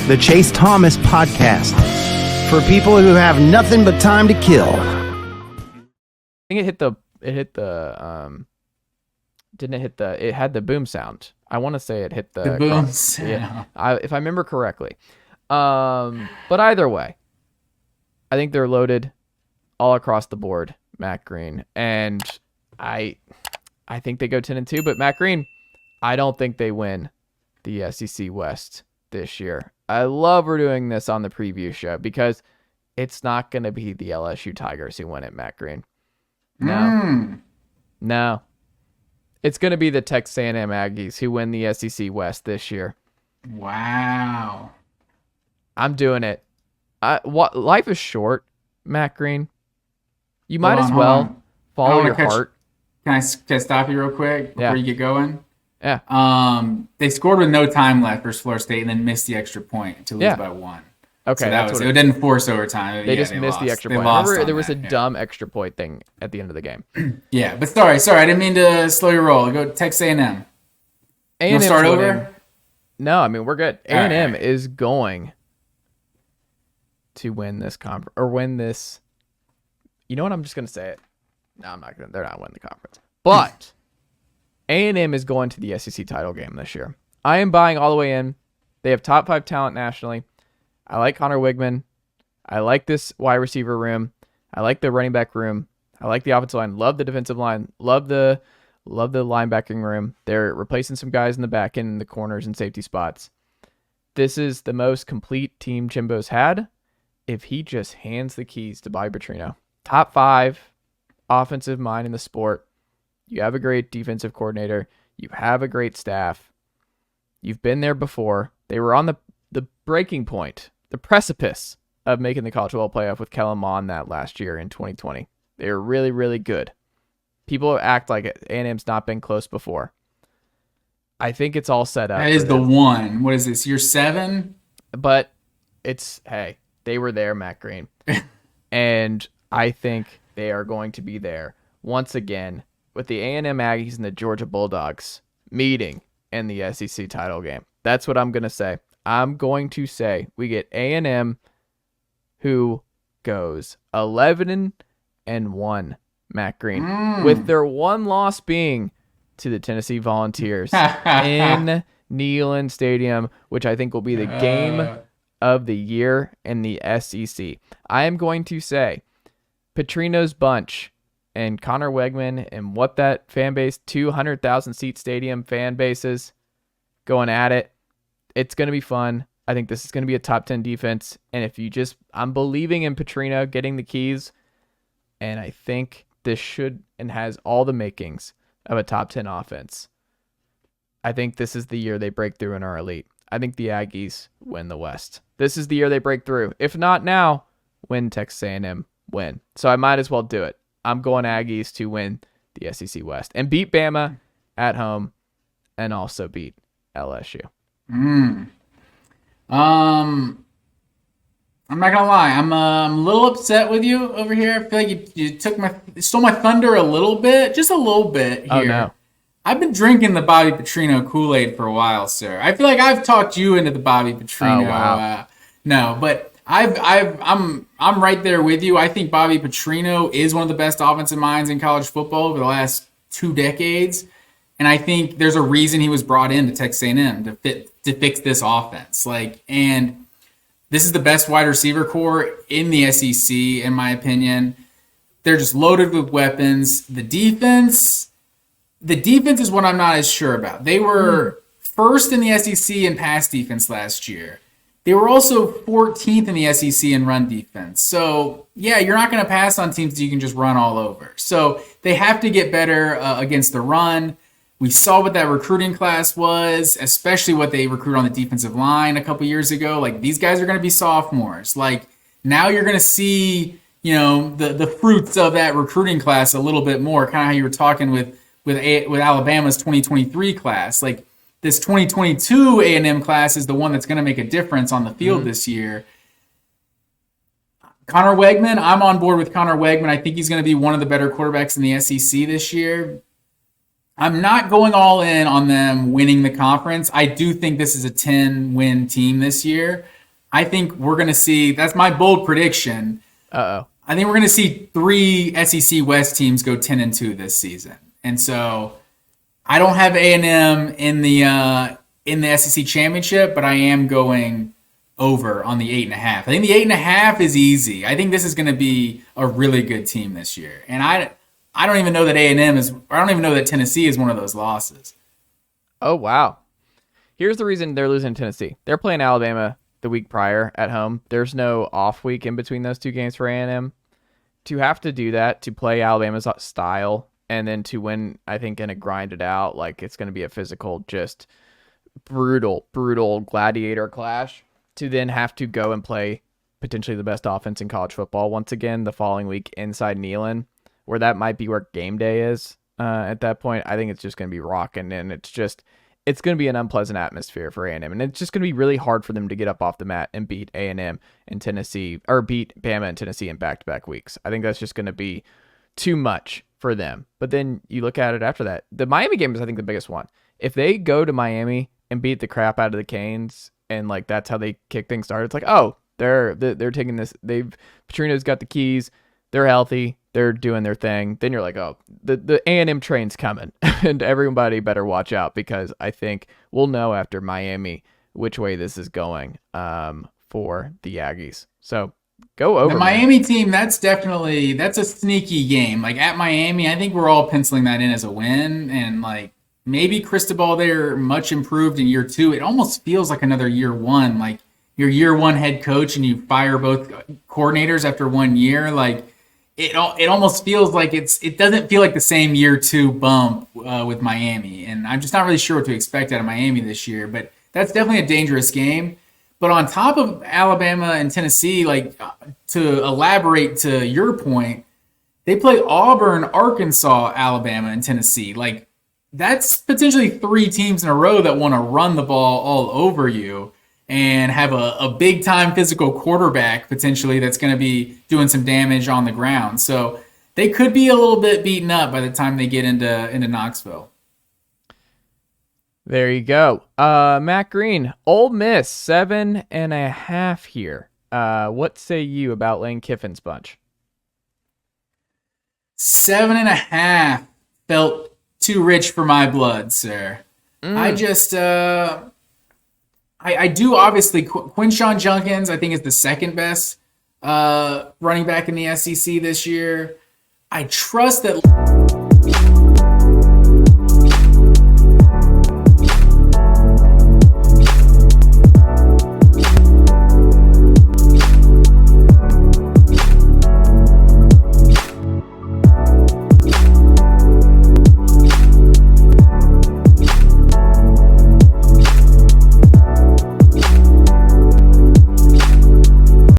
the Chase Thomas Podcast, for people who have nothing but time to kill. I think it had the boom sound. I want to say it hit the boom sound. Yeah, if I remember correctly. But either way, I think they're loaded all across the board, Matt Green. And I think they go 10-2, but Matt Green, I don't think they win the SEC West this year. I love we're doing this on the preview show because it's not going to be the LSU Tigers who win it, Matt Green. No. It's going to be the Texas A&M Aggies who win the SEC West this year. Wow. I'm doing it. Life is short, Matt Green. You might as well follow your heart. Can I stop you real quick before you get going? Yeah. They scored with no time left versus Florida State and then missed the extra point to lose by 1. Okay, so that was it. Didn't force overtime. They missed the extra point. Remember, there was a dumb extra point thing at the end of the game. Yeah, but sorry, I didn't mean to slow your roll. Go Texas A&M. A&M start over? No, I mean we're good. A&M is going to win this conference or win this. You know what? I'm just gonna say it. No, I'm not gonna. They're not winning the conference, but A&M is going to the SEC title game this year. I am buying all the way in. They have top 5 talent nationally. I like Connor Weigman. I like this wide receiver room. I like the running back room. I like the offensive line. Love the defensive line. Love the linebacking room. They're replacing some guys in the back end, in the corners and safety spots. This is the most complete team Jimbo's had if he just hands the keys to Bobby Petrino. Top 5 offensive mind in the sport. You have a great defensive coordinator. You have a great staff. You've been there before. They were on the breaking point, the precipice of making the college football playoff with Kellen Mond that last year in 2020. They were really, really good. People act like A&M's not been close before. I think it's all set up. That is the one. What is this, year 7? But they were there, Matt Green. And I think they are going to be there once again with the A&M Aggies and the Georgia Bulldogs meeting in the SEC title game. That's what I'm going to say. I'm going to say we get A&M who goes 11-1, Matt Green, with their one loss being to the Tennessee Volunteers in Neyland Stadium, which I think will be the game of the year in the SEC. I am going to say Petrino's bunch and Connor Weigman and what that fan base, 200,000 seat stadium fan bases going at it. It's going to be fun. I think this is going to be a top 10 defense. And I'm believing in Petrino getting the keys. And I think this should and has all the makings of a top 10 offense. I think this is the year they break through in our elite. I think the Aggies win the West. This is the year they break through. If not now, when Texas A&M win. So I might as well do it. I'm going Aggies to win the SEC West and beat Bama at home and also beat LSU. I'm not gonna lie. I'm a little upset with you over here. I feel like you stole my thunder a little bit, just a little bit here. Oh, no. I've been drinking the Bobby Petrino Kool-Aid for a while, sir. I feel like I've talked you into the Bobby Petrino. Oh, wow. No, but I'm right there with you. I think Bobby Petrino is one of the best offensive minds in college football over the last 2 decades. And I think there's a reason he was brought into Texas A&M to fix this offense. And this is the best wide receiver core in the SEC, in my opinion. They're just loaded with weapons. The defense is what I'm not as sure about. They were first in the SEC in pass defense last year. They were also 14th in the SEC in run defense. So, yeah, you're not going to pass on teams that you can just run all over. So they have to get better against the run. We saw what that recruiting class was, especially what they recruit on the defensive line a couple years ago. These guys are going to be sophomores. Now you're going to see, the fruits of that recruiting class a little bit more, kind of how you were talking with Alabama's 2023 class. This 2022 A&M class is the one that's going to make a difference on the field this year. Connor Weigman, I'm on board with Connor Weigman. I think he's going to be one of the better quarterbacks in the SEC this year. I'm not going all in on them winning the conference. I do think this is a 10-win team this year. I think we're going to see, that's my bold prediction. Uh-oh. I think we're going to see 3 SEC West teams go 10-2 this season. And so I don't have A&M in the SEC championship, but I am going over on the 8.5. I think the 8.5 is easy. I think this is going to be a really good team this year. And I don't even know that A&M is, I don't even know that Tennessee is one of those losses. Oh, wow. Here's the reason they're losing to Tennessee. They're playing Alabama the week prior at home. There's no off week in between those 2 games for A&M. To have to do that, to play Alabama's style, and then to win, I think, in a grinded out, like it's going to be a physical, just brutal gladiator clash, to then have to go and play potentially the best offense in college football once again the following week inside Neyland, where that might be where game day is at that point. I think it's just going to be rocking, and it's going to be an unpleasant atmosphere for A&M, and it's just going to be really hard for them to get up off the mat and beat A&M and Tennessee, or beat Bama and Tennessee in back-to-back weeks. I think that's just going to be too much for them. But then you look at it after that. The Miami game is, I think, the biggest one. If they go to Miami and beat the crap out of the Canes, and like that's how they kick things started, it's like, oh, they're taking this. Petrino's got the keys. They're healthy. They're doing their thing. Then you're like, oh, the A&M train's coming, and everybody better watch out, because I think we'll know after Miami which way this is going for the Aggies. So go over. The Miami team, that's a sneaky game. Like at Miami, I think we're all penciling that in as a win, and like maybe Cristobal there much improved in year 2. It almost feels like another year 1, like your year 1 head coach and you fire both coordinators after 1 year. Like it almost feels like it doesn't feel like the same year 2 bump with Miami. And I'm just not really sure what to expect out of Miami this year, but that's definitely a dangerous game. But on top of Alabama and Tennessee, like to elaborate to your point, they play Auburn, Arkansas, Alabama, and Tennessee. Like that's potentially 3 teams in a row that want to run the ball all over you and have a big-time physical quarterback potentially that's going to be doing some damage on the ground. So they could be a little bit beaten up by the time they get into Knoxville. There you go. Matt Green, Ole Miss, 7.5 here. What say you about Lane Kiffin's bunch? 7.5 felt too rich for my blood, sir. I just... I do obviously Quinshon Judkins, I think, is the second best running back in the SEC this year. I trust that